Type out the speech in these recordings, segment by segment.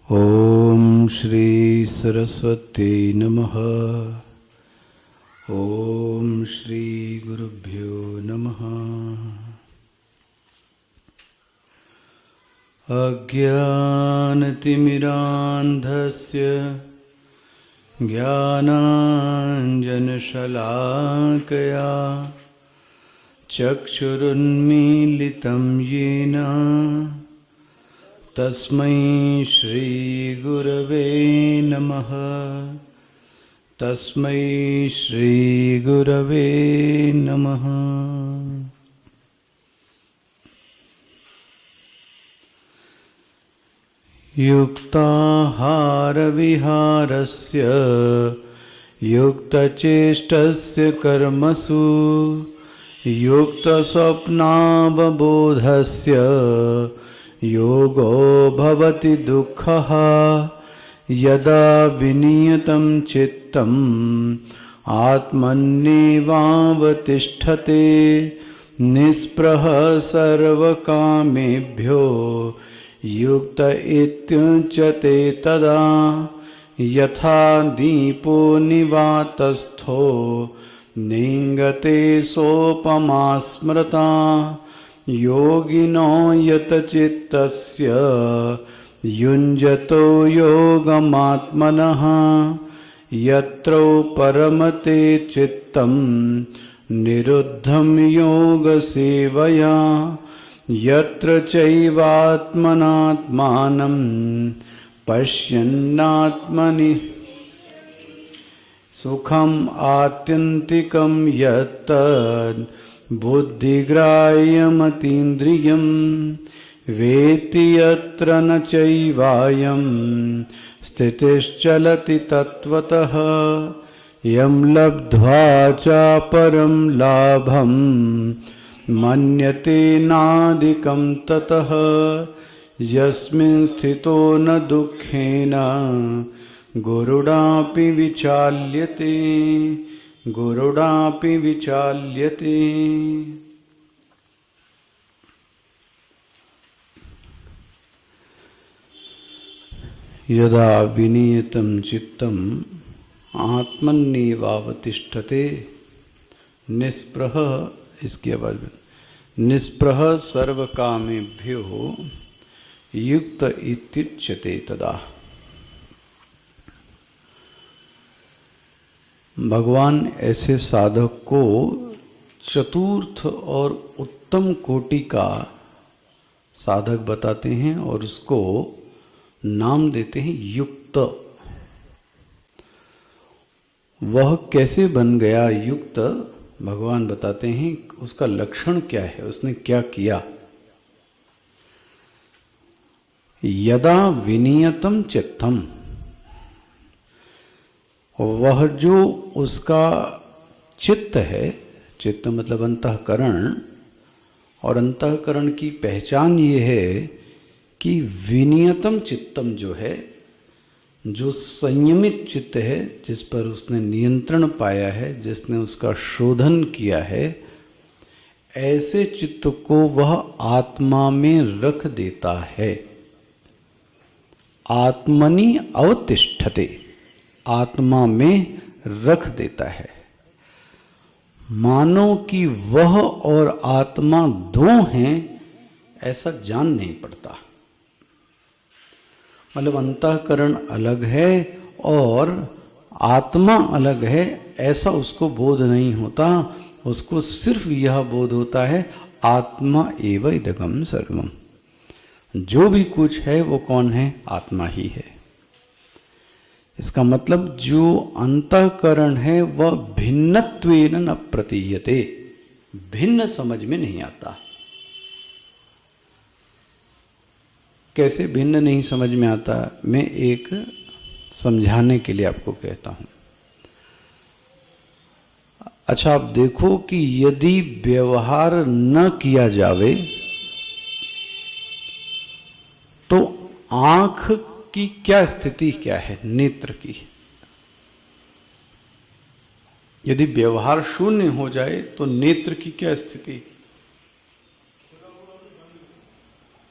ओम श्री सरस्वती नमः। ओम श्री गुरुभ्यो नमः। अज्ञानतिमिरान्धस्य ज्ञानाञ्जनशलाकया चक्षुरुन्मीलितं येन तस्मै श्रीगुरवे नमः। तस्मै श्रीगुरवे नमः। युक्ताहारविहारस्य युक्तचेष्टस्य कर्मसु युक्तस्वप्नावबोधस्य योगो भवति दुःखः। यदा विनियतं चित्तम् आत्मन्येवावतिष्ठते निःस्पृहः सर्वकामेभ्यो युक्त इत्युच्यते तदा। यथा दीपो निवातस्थो नेङ्गते सोपमा स्मृता। योगिनो यतचित्तस्य युञ्जतो योगमात्मनः। यत्र परमते चित्तं निरुद्धं योगसेवया। यत्र चैवात्मनात्मानं पश्यन्नात्मनि सुखम् आत्यन्तिकं यत्तद् बुद्धिग्राह्यमतीन्द्रियं वेत्ति यत्र न चैवायं स्थितिश्चलति तत्त्वतः। यं लब्ध्वा चापरं लाभं मन्यते नादिकं ततः। यस्मिन् स्थितो न दुःखेन गुरुणापि विचाल्यते। गुरुणापि विचाल्यते। यदा विनियतं चित्तम् आत्मन्येवावतिष्ठते निःस्पृहः, इसकी आवाज में, निःस्पृहः सर्वकामेभ्यो युक्त इत्युच्यते तदा। भगवान ऐसे साधक को चतुर्थ और उत्तम कोटि का साधक बताते हैं और उसको नाम देते हैं युक्त। वह कैसे बन गया युक्त, भगवान बताते हैं उसका लक्षण क्या है, उसने क्या किया। यदा विनियतम चित्तम, वह जो उसका चित्त है, चित्त मतलब अंतःकरण, और अंतःकरण की पहचान ये है कि विनियतम चित्तम जो है, जो संयमित चित्त है, जिस पर उसने नियंत्रण पाया है, जिसने उसका शोधन किया है, ऐसे चित्त को वह आत्मा में रख देता है। आत्मनि अवतिष्ठते, आत्मा में रख देता है। मानो कि वह और आत्मा दो हैं ऐसा जान नहीं पड़ता। मतलब अंतःकरण अलग है और आत्मा अलग है ऐसा उसको बोध नहीं होता। उसको सिर्फ यह बोध होता है आत्मा एव इदगम सर्वम, जो भी कुछ है वो कौन है, आत्मा ही है। इसका मतलब जो अंतःकरण है वह भिन्नत्वेन न प्रतीयते, भिन्न समझ में नहीं आता। कैसे भिन्न नहीं समझ में आता, मैं एक समझाने के लिए आपको कहता हूं। अच्छा, आप देखो कि यदि व्यवहार न किया जावे तो आंख की क्या स्थिति क्या है, नेत्र की। यदि व्यवहार शून्य हो जाए तो नेत्र की क्या स्थिति।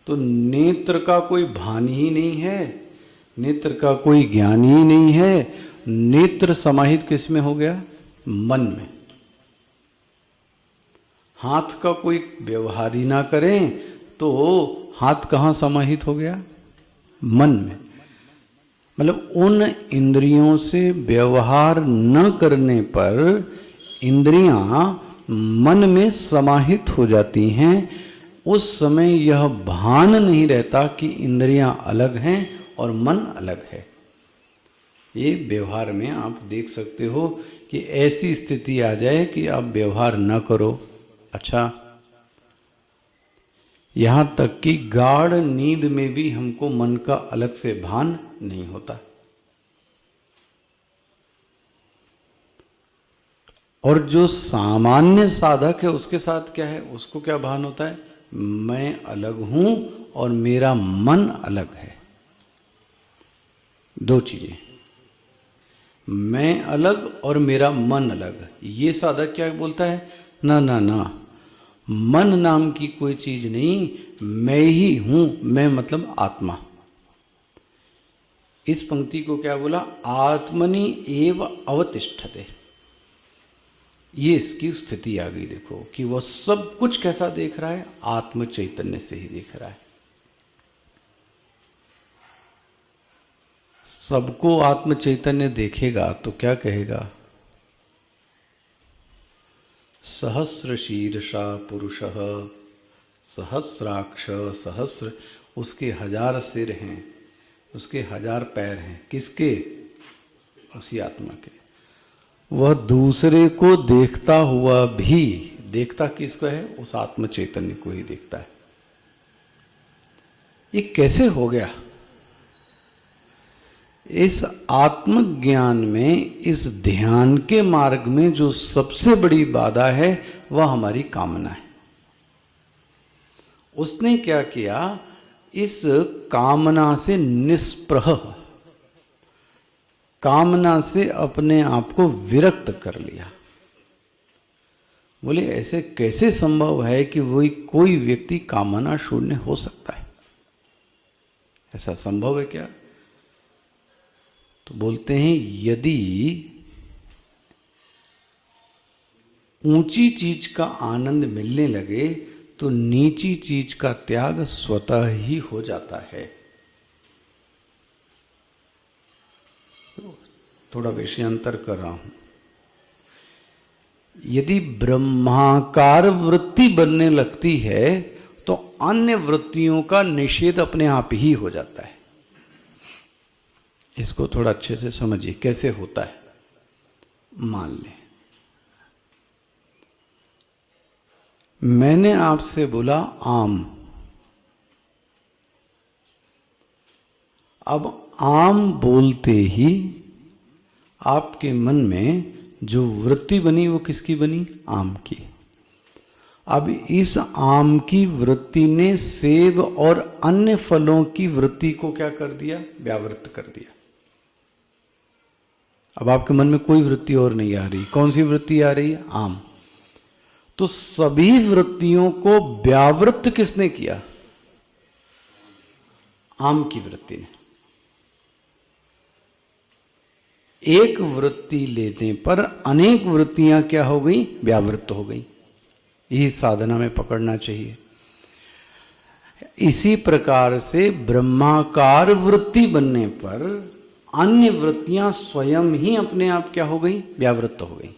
तो नेत्र का कोई भान ही नहीं है, नेत्र का कोई ज्ञान ही नहीं है। नेत्र समाहित किस में हो गया? मन में। हाथ का कोई व्यवहार ही ना करें तो हाथ कहाँ समाहित हो गया? मन में। मतलब उन इंद्रियों से व्यवहार न करने पर इंद्रियां मन में समाहित हो जाती हैं। उस समय यह भान नहीं रहता कि इंद्रियां अलग हैं और मन अलग है। ये व्यवहार में आप देख सकते हो कि ऐसी स्थिति आ जाए कि आप व्यवहार न करो। अच्छा, यहां तक कि गाढ़ नींद में भी हमको मन का अलग से भान नहीं होता। और जो सामान्य साधक है उसके साथ क्या है? उसको क्या भान होता है? मैं अलग हूं और मेरा मन अलग है। दो चीजें, मैं अलग और मेरा मन अलग। ये साधक क्या बोलता है? ना ना ना, मन नाम की कोई चीज नहीं, मैं ही हूं। मैं मतलब आत्मा। इस पंक्ति को क्या बोला? आत्मनि एव अवतिष्ठते। ये इसकी स्थिति आ गई। देखो कि वह सब कुछ कैसा देख रहा है? आत्म चैतन्य से ही देख रहा है। सबको आत्म चैतन्य देखेगा तो क्या कहेगा? सहस्र शीर्षा पुरुषः सहस्राक्ष सहस्र। उसके 1000 सिर हैं, उसके 1000 पैर हैं। किसके? उसी आत्मा के। वह दूसरे को देखता हुआ भी, देखता किसको है? उस आत्म चैतन्य को ही देखता है। ये कैसे हो गया? इस आत्मज्ञान में, इस ध्यान के मार्ग में जो सबसे बड़ी बाधा है वह हमारी कामना है। उसने क्या किया? इस कामना से निस्पृह, कामना से अपने आप को विरक्त कर लिया। बोले ऐसे कैसे संभव है कि वही कोई व्यक्ति कामना शून्य हो सकता है? ऐसा संभव है क्या? तो बोलते हैं यदि ऊंची चीज का आनंद मिलने लगे तो नीची चीज का त्याग स्वतः ही हो जाता है। थोड़ा विषयांतर कर रहा हूं। यदि ब्रह्माकार वृत्ति बनने लगती है तो अन्य वृत्तियों का निषेध अपने आप ही हो जाता है। इसको थोड़ा अच्छे से समझिए कैसे होता है। मान लें मैंने आपसे बोला आम। अब आम बोलते ही आपके मन में जो वृत्ति बनी वो किसकी बनी? आम की। अब इस आम की वृत्ति ने सेब और अन्य फलों की वृत्ति को क्या कर दिया? व्यावृत्त कर दिया। अब आपके मन में कोई वृत्ति और नहीं आ रही। कौन सी वृत्ति आ रही है? आम। तो सभी वृत्तियों को व्यावृत्त किसने किया? आम की वृत्ति ने। एक वृत्ति लेने पर अनेक वृत्तियां क्या हो गई? व्यावृत्त हो गई। यही साधना में पकड़ना चाहिए। इसी प्रकार से ब्रह्माकार वृत्ति बनने पर अन्य वृत्तियां स्वयं ही अपने आप क्या हो गई? व्यावृत्त हो गई।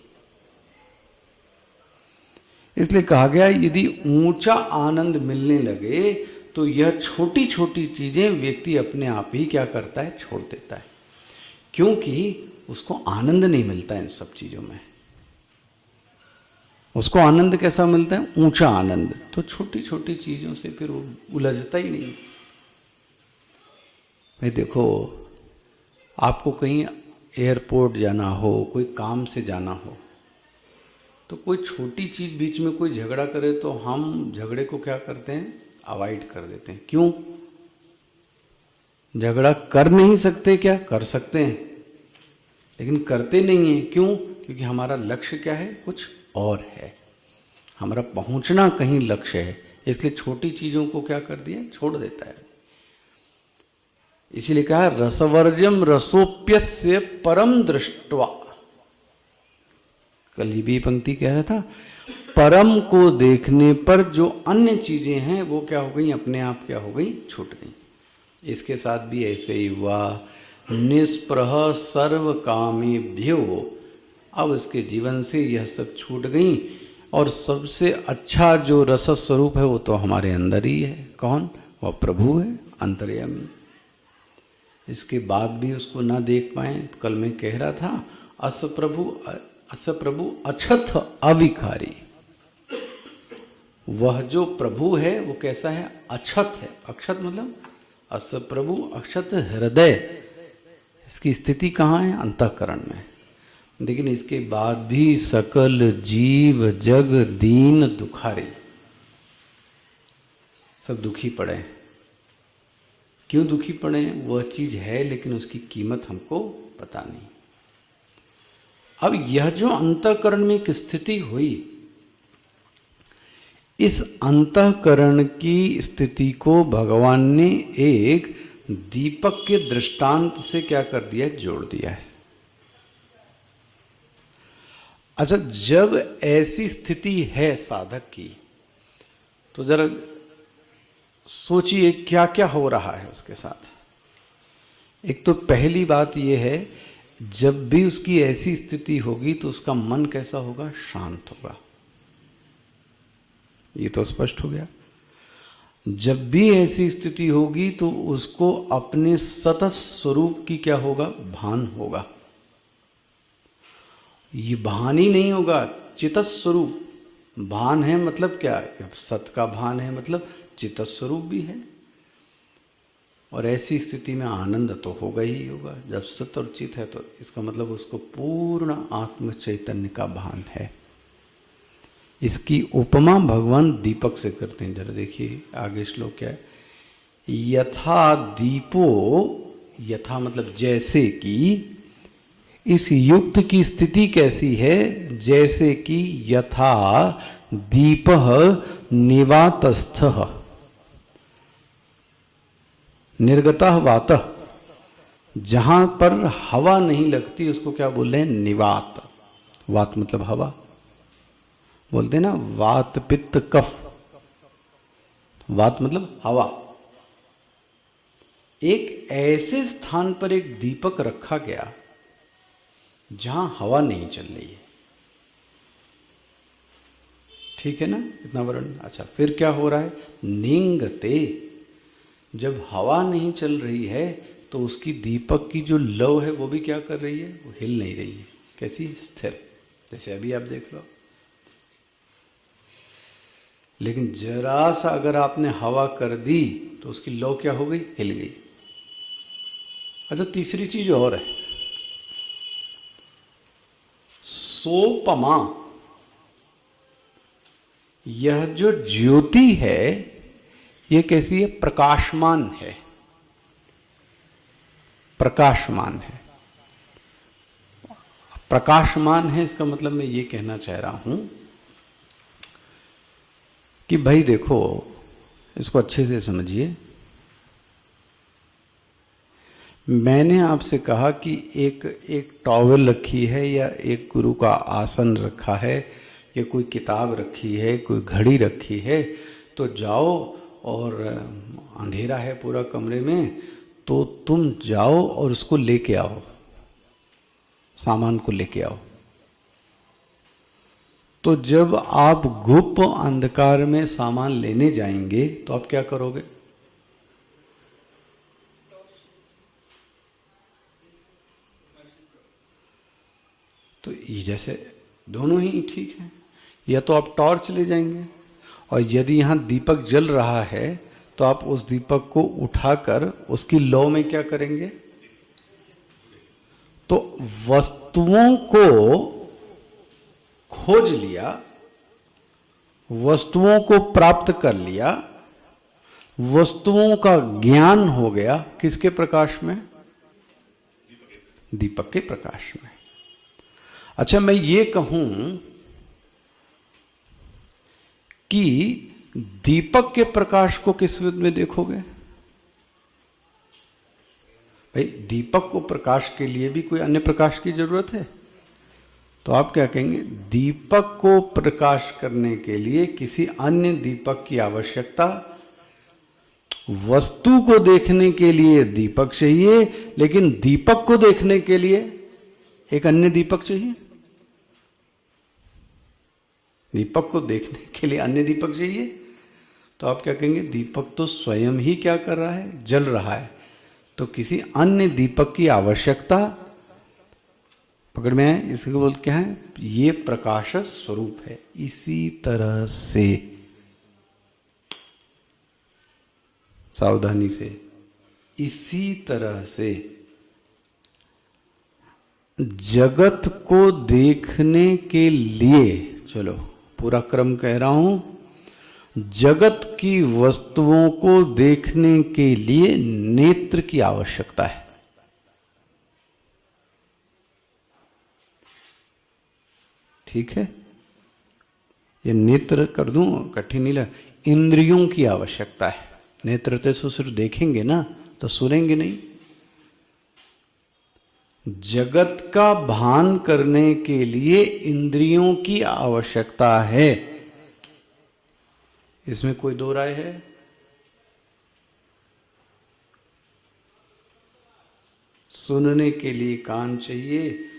इसलिए कहा गया यदि ऊंचा आनंद मिलने लगे तो यह छोटी छोटी चीजें व्यक्ति अपने आप ही क्या करता है? छोड़ देता है। क्योंकि उसको आनंद नहीं मिलता इन सब चीजों में। उसको आनंद कैसा मिलता है? ऊंचा आनंद। तो छोटी छोटी चीजों से फिर वो उलझता ही नहीं। भाई देखो, आपको कहीं एयरपोर्ट जाना हो, कोई काम से जाना हो, तो कोई छोटी चीज बीच में कोई झगड़ा करे तो हम झगड़े को क्या करते हैं? अवॉइड कर देते हैं। क्यों? झगड़ा कर नहीं सकते क्या? कर सकते हैं, लेकिन करते नहीं हैं। क्यों? क्योंकि हमारा लक्ष्य क्या है? कुछ और है। हमारा पहुंचना कहीं लक्ष्य है। इसलिए छोटी चीजों को क्या कर दिया? छोड़ देता है। इसीलिए कहा रसवर्जम रसोप्यस्य परम दृष्टवा। कल ये भी पंक्ति कह रहा था, परम को देखने पर जो अन्य चीजें हैं वो क्या हो गई, अपने आप क्या हो गई, छूट गई। इसके साथ भी ऐसे ही हुआ, निष्प्रह सर्व कामेभ्यो, अब इसके जीवन से यह सब छूट गई और सबसे अच्छा जो रस स्वरूप है वो तो हमारे अंदर ही है। कौन? वह प्रभु है, अंतर्यामी। इसके बाद भी उसको ना देख पाए। कल मैं कह रहा था, अस प्रभु अछथ अविकारी। वह जो प्रभु है वो कैसा है? अछत है। अक्षत मतलब अस प्रभु अक्षत हृदय। इसकी स्थिति कहाँ है? अंतःकरण में। लेकिन इसके बाद भी सकल जीव जग दीन दुखारी, सब दुखी पड़े। क्यों दुखी पड़े? वह चीज है लेकिन उसकी कीमत हमको पता नहीं। अब यह जो अंतःकरण में एक स्थिति हुई, इस अंतःकरण की स्थिति को भगवान ने एक दीपक के दृष्टांत से क्या कर दिया? जोड़ दिया है। अच्छा, जब ऐसी स्थिति है साधक की, तो जरा सोचिए क्या क्या हो रहा है उसके साथ। एक तो पहली बात यह है, जब भी उसकी ऐसी स्थिति होगी तो उसका मन कैसा होगा? शांत होगा। ये तो स्पष्ट हो गया। जब भी ऐसी स्थिति होगी तो उसको अपने सतत स्वरूप की क्या होगा? भान होगा। ये भान ही नहीं होगा, चित्त स्वरूप। भान है मतलब क्या? सत का भान है मतलब चित्त स्वरूप भी है। और ऐसी स्थिति में आनंद तो होगा ही होगा। जब सत और चित है तो इसका मतलब उसको पूर्ण आत्म चैतन्य का भान है। इसकी उपमा भगवान दीपक से करते हैं। जरा देखिए आगे श्लोक क्या है। यथा दीपो, यथा मतलब जैसे कि, इस युक्त की स्थिति कैसी है? जैसे कि यथा दीपः निवातस्थः निर्गतः वातः, जहां पर हवा नहीं लगती उसको क्या बोल रहे हैं? निवात। वात मतलब हवा, बोलते हैं ना वात पित्त कफ। वात मतलब हवा। एक ऐसे स्थान पर एक दीपक रखा गया जहां हवा नहीं चल रही है। ठीक है ना, इतना वर्णन। अच्छा, फिर क्या हो रहा है? निंगते, जब हवा नहीं चल रही है तो उसकी दीपक की जो लौ है वो भी क्या कर रही है? वो हिल नहीं रही है। कैसी? स्थिर। जैसे अभी आप देख लो। लेकिन जरा सा अगर आपने हवा कर दी तो उसकी लौ क्या हो गई? हिल गई। अच्छा, तीसरी चीज और है, सोपमा। यह जो ज्योति है ये कैसी है? प्रकाशमान है। प्रकाशमान है। प्रकाशमान है इसका मतलब मैं ये कहना चाह रहा हूं कि भाई देखो, इसको अच्छे से समझिए। मैंने आपसे कहा कि एक टॉवेल रखी है या एक गुरु का आसन रखा है या कोई किताब रखी है, कोई घड़ी रखी है, तो जाओ और अंधेरा है पूरा कमरे में, तो तुम जाओ और उसको लेके आओ, सामान को लेके आओ। तो जब आप गुप्त अंधकार में सामान लेने जाएंगे तो आप क्या करोगे? तो ये जैसे दोनों ही ठीक है। या तो आप टॉर्च ले जाएंगे, और यदि यहाँ दीपक जल रहा है तो आप उस दीपक को उठाकर उसकी लौ में क्या करेंगे? तो वस्तुओं को खोज लिया, वस्तुओं को प्राप्त कर लिया, वस्तुओं का ज्ञान हो गया। किसके प्रकाश में? दीपक के प्रकाश में। अच्छा, मैं ये कहूं कि दीपक के प्रकाश को किस विध में देखोगे? भाई दीपक को प्रकाश के लिए भी कोई अन्य प्रकाश की जरूरत है? तो आप क्या कहेंगे? दीपक को प्रकाश करने के लिए किसी अन्य दीपक की आवश्यकता, वस्तु को देखने के लिए दीपक चाहिए, लेकिन दीपक को देखने के लिए एक अन्य दीपक चाहिए। दीपक को देखने के लिए अन्य दीपक चाहिए। तो आप क्या कहेंगे? दीपक तो स्वयं ही क्या कर रहा है? जल रहा है। तो किसी अन्य दीपक की आवश्यकता, पकड़ में है? इसको बोलते क्या है? ये प्रकाश स्वरूप है। इसी तरह से, सावधानी से, इसी तरह से जगत को देखने के लिए, चलो पूरा क्रम कह रहा हूं, जगत की वस्तुओं को देखने के लिए नेत्र की आवश्यकता है। ठीक है, ये नेत्र कर दूं, कठिन नहीं लगा। इंद्रियों की आवश्यकता है। नेत्र तो सिर्फ देखेंगे ना, तो सुनेंगे नहीं। जगत का भान करने के लिए इंद्रियों की आवश्यकता है। इसमें कोई दो राय है? सुनने के लिए कान चाहिए,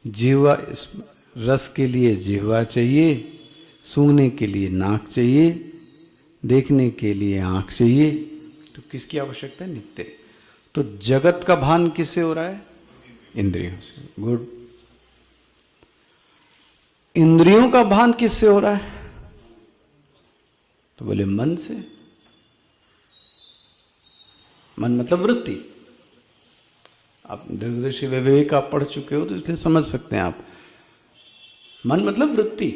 जिह्वा, इस रस के लिए जिह्वा चाहिए, सूंघने के लिए नाक चाहिए, देखने के लिए आंख चाहिए। तो किसकी आवश्यकता है? नित्य। तो जगत का भान किससे हो रहा है? इंद्रियों से। गुड। इंद्रियों का भान किससे हो रहा है? तो बोले मन से। मन मतलब वृत्ति। आप दीर्घदर्शी विवेक आप पढ़ चुके हो तो इसलिए समझ सकते हैं आप। मन मतलब वृत्ति,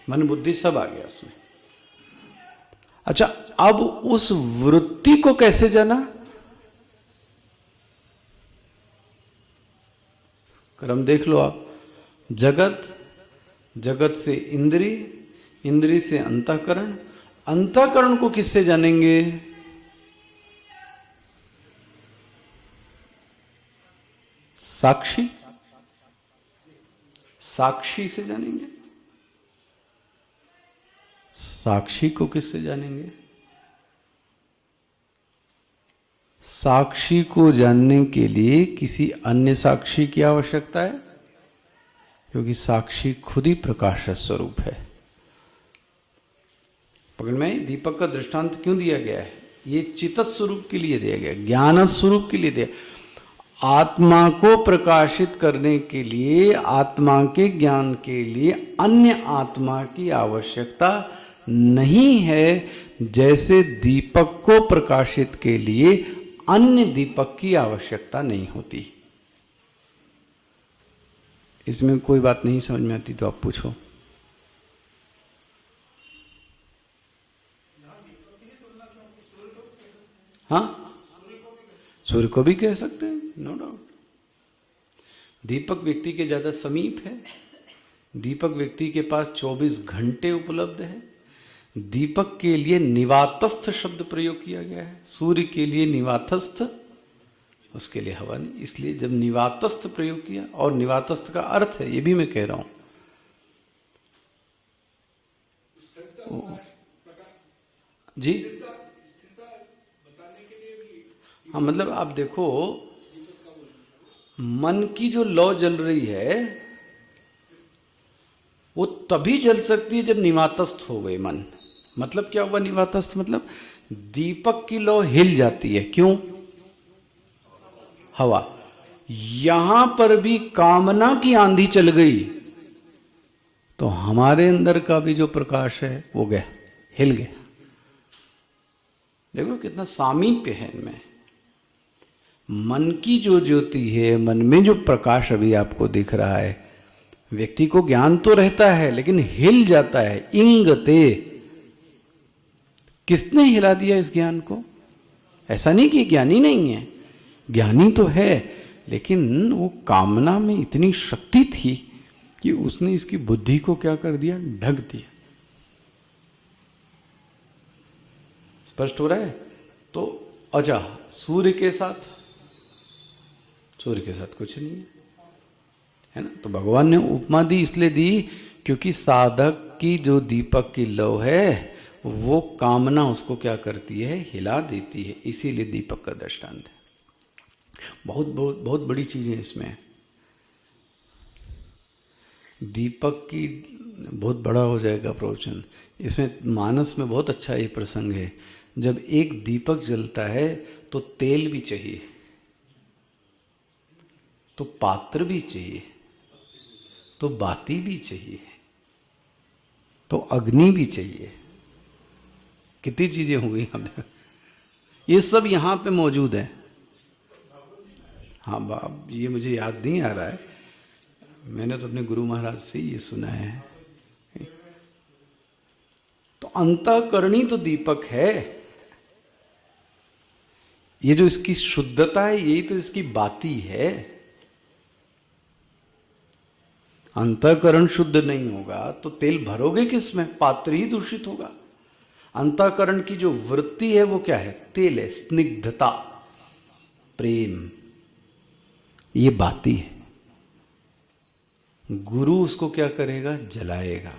मन बुद्धि सब आ गया उसमें। अच्छा, अब उस वृत्ति को कैसे जाना? क्रम देख लो आप। जगत, जगत से इंद्री, इंद्री से अंतःकरण, अंतःकरण को किससे जानेंगे? साक्षी, साक्षी से जानेंगे। साक्षी को किससे जानेंगे? साक्षी को जानने के लिए किसी अन्य साक्षी की आवश्यकता है, क्योंकि साक्षी खुद ही प्रकाश स्वरूप है। पकड़ में? दीपक का दृष्टांत क्यों दिया गया है? ये चित्त स्वरूप के लिए दिया गया, ज्ञान स्वरूप के लिए दिया। आत्मा को प्रकाशित करने के लिए, आत्मा के ज्ञान के लिए अन्य आत्मा की आवश्यकता नहीं है, जैसे दीपक को प्रकाशित के लिए अन्य दीपक की आवश्यकता नहीं होती। इसमें कोई बात नहीं समझ में आती तो आप पूछो। हाँ, सूर्य को भी कह सकते हैं, नो डाउट। दीपक व्यक्ति के ज्यादा समीप है। दीपक व्यक्ति के पास 24 घंटे उपलब्ध है। दीपक के लिए निवातस्थ शब्द प्रयोग किया गया है। सूर्य के लिए निवातस्थ, उसके लिए हवा नहीं। इसलिए जब निवातस्थ प्रयोग किया, और निवातस्थ का अर्थ है, ये भी मैं कह रहा हूं। जी हाँ, मतलब आप देखो, मन की जो लौ जल रही है वो तभी जल सकती है जब निवातस्थ हो गए मन। मतलब क्या हुआ निवातस्थ? मतलब दीपक की लौ हिल जाती है। क्यों? हवा। यहां पर भी कामना की आंधी चल गई तो हमारे अंदर का भी जो प्रकाश है वो गया, हिल गया। देखो कितना सामीप्य है इनमें। मन की जो ज्योति है, मन में जो प्रकाश अभी आपको दिख रहा है, व्यक्ति को ज्ञान तो रहता है लेकिन हिल जाता है। इंगते, किसने हिला दिया इस ज्ञान को? ऐसा नहीं कि ज्ञानी नहीं है, ज्ञानी तो है, लेकिन वो कामना में इतनी शक्ति थी कि उसने इसकी बुद्धि को क्या कर दिया? ढक दिया। स्पष्ट हो रहा है? तो अच्छा, सूर्य के साथ सूर्य के साथ कुछ नहीं है ना। तो भगवान ने उपमा दी इसलिए दी क्योंकि साधक की जो दीपक की लौ है वो कामना उसको क्या करती है, हिला देती है, इसीलिए दीपक का दृष्टांत है। बहुत बहुत बहुत बड़ी चीजें इसमें। दीपक की बहुत बड़ा हो जाएगा प्रवचन। इसमें मानस में बहुत अच्छा ये प्रसंग है। जब एक दीपक जलता है तो तेल भी चाहिए, तो पात्र भी चाहिए, तो बाती भी चाहिए, तो अग्नि भी चाहिए। कितनी चीजें हुई हमें, ये सब यहां पे मौजूद है। हाँ बाप, ये मुझे याद नहीं आ रहा है, मैंने तो अपने गुरु महाराज से ये सुना है। तो अंतःकरणी तो दीपक है। ये जो इसकी शुद्धता है यही तो इसकी बाती है। अंतःकरण शुद्ध नहीं होगा तो तेल भरोगे किसमें, पात्र ही दूषित होगा। अंतःकरण की जो वृत्ति है वो क्या है, तेल है, स्निग्धता, प्रेम, ये बाती है। गुरु उसको क्या करेगा, जलाएगा।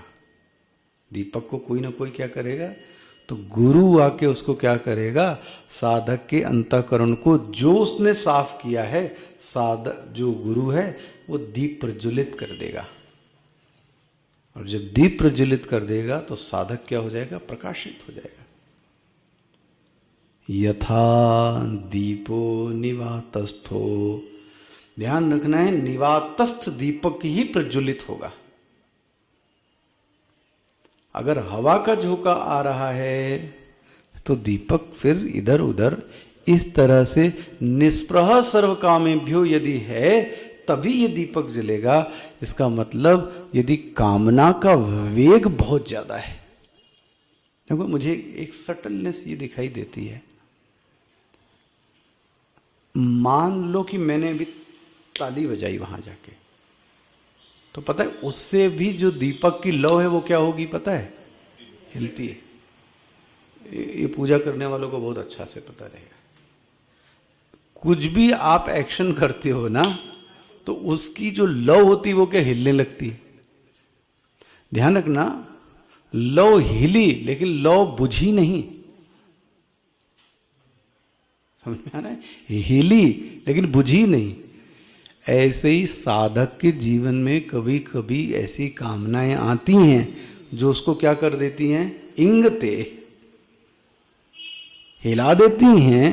दीपक को कोई ना कोई क्या करेगा, तो गुरु आके उसको क्या करेगा, साधक के अंतःकरण को जो उसने साफ किया है, साधक जो गुरु है वो दीप प्रज्वलित कर देगा। और जब दीप प्रज्वलित कर देगा तो साधक क्या हो जाएगा, प्रकाशित हो जाएगा। यथा दीपो निवातस्थो, ध्यान रखना है, निवातस्थ दीपक ही प्रज्वलित होगा। अगर हवा का झोंका आ रहा है तो दीपक फिर इधर उधर इस तरह से निष्प्रह सर्वकामेभ्यो यदि है तभी ये दीपक जलेगा। इसका मतलब यदि कामना का वेग बहुत ज्यादा है, देखो मुझे एक सटलनेस ये दिखाई देती है। मान लो कि मैंने अभी ताली बजाई वहां जाके, तो पता है उससे भी जो दीपक की लौ है वो क्या होगी पता है, हिलती है। ये पूजा करने वालों को बहुत अच्छा से पता रहेगा। कुछ भी आप एक्शन करते हो ना तो उसकी जो लौ होती वो क्या, हिलने लगती है। ध्यान रखना, लौ हिली लेकिन लौ बुझी नहीं, समझ में आ रहा है, हिली लेकिन बुझी नहीं। ऐसे ही साधक के जीवन में कभी कभी ऐसी कामनाएं आती हैं जो उसको क्या कर देती हैं, इंगते, हिला देती हैं,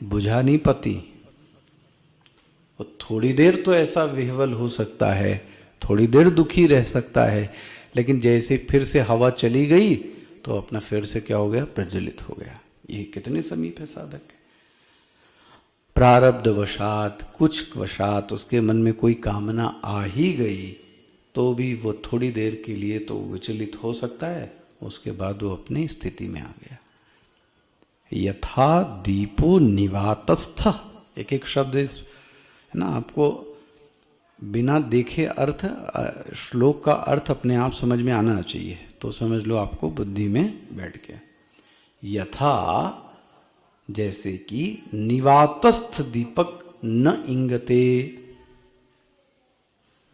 बुझा नहीं पाती। और थोड़ी देर तो ऐसा विह्वल हो सकता है, थोड़ी देर दुखी रह सकता है, लेकिन जैसे फिर से हवा चली गई तो अपना फिर से क्या हो गया, प्रज्वलित हो गया। ये कितने समीप है साधक के। प्रारब्ध वशात, कुछ वशात उसके मन में कोई कामना आ ही गई तो भी वो थोड़ी देर के लिए तो विचलित हो सकता है, उसके बाद वो अपनी स्थिति में आ गया। यथा दीपो निवातस्थ, एक एक शब्द इस है ना, आपको बिना देखे अर्थ, श्लोक का अर्थ अपने आप समझ में आना चाहिए, तो समझ लो आपको बुद्धि में बैठ गया। यथा जैसे कि निवातस्थ दीपक न इंगते,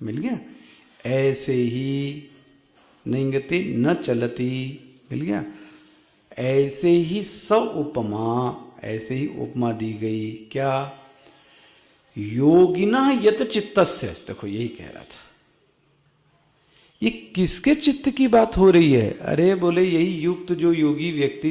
मिल गया, ऐसे ही न इंगते न चलती, मिल गया, ऐसे ही स उपमा, ऐसे ही उपमा दी गई। क्या, योगिना यत चित्तस्य, देखो यही कह रहा था। ये किसके चित्त की बात हो रही है, अरे बोले यही युक्त जो योगी व्यक्ति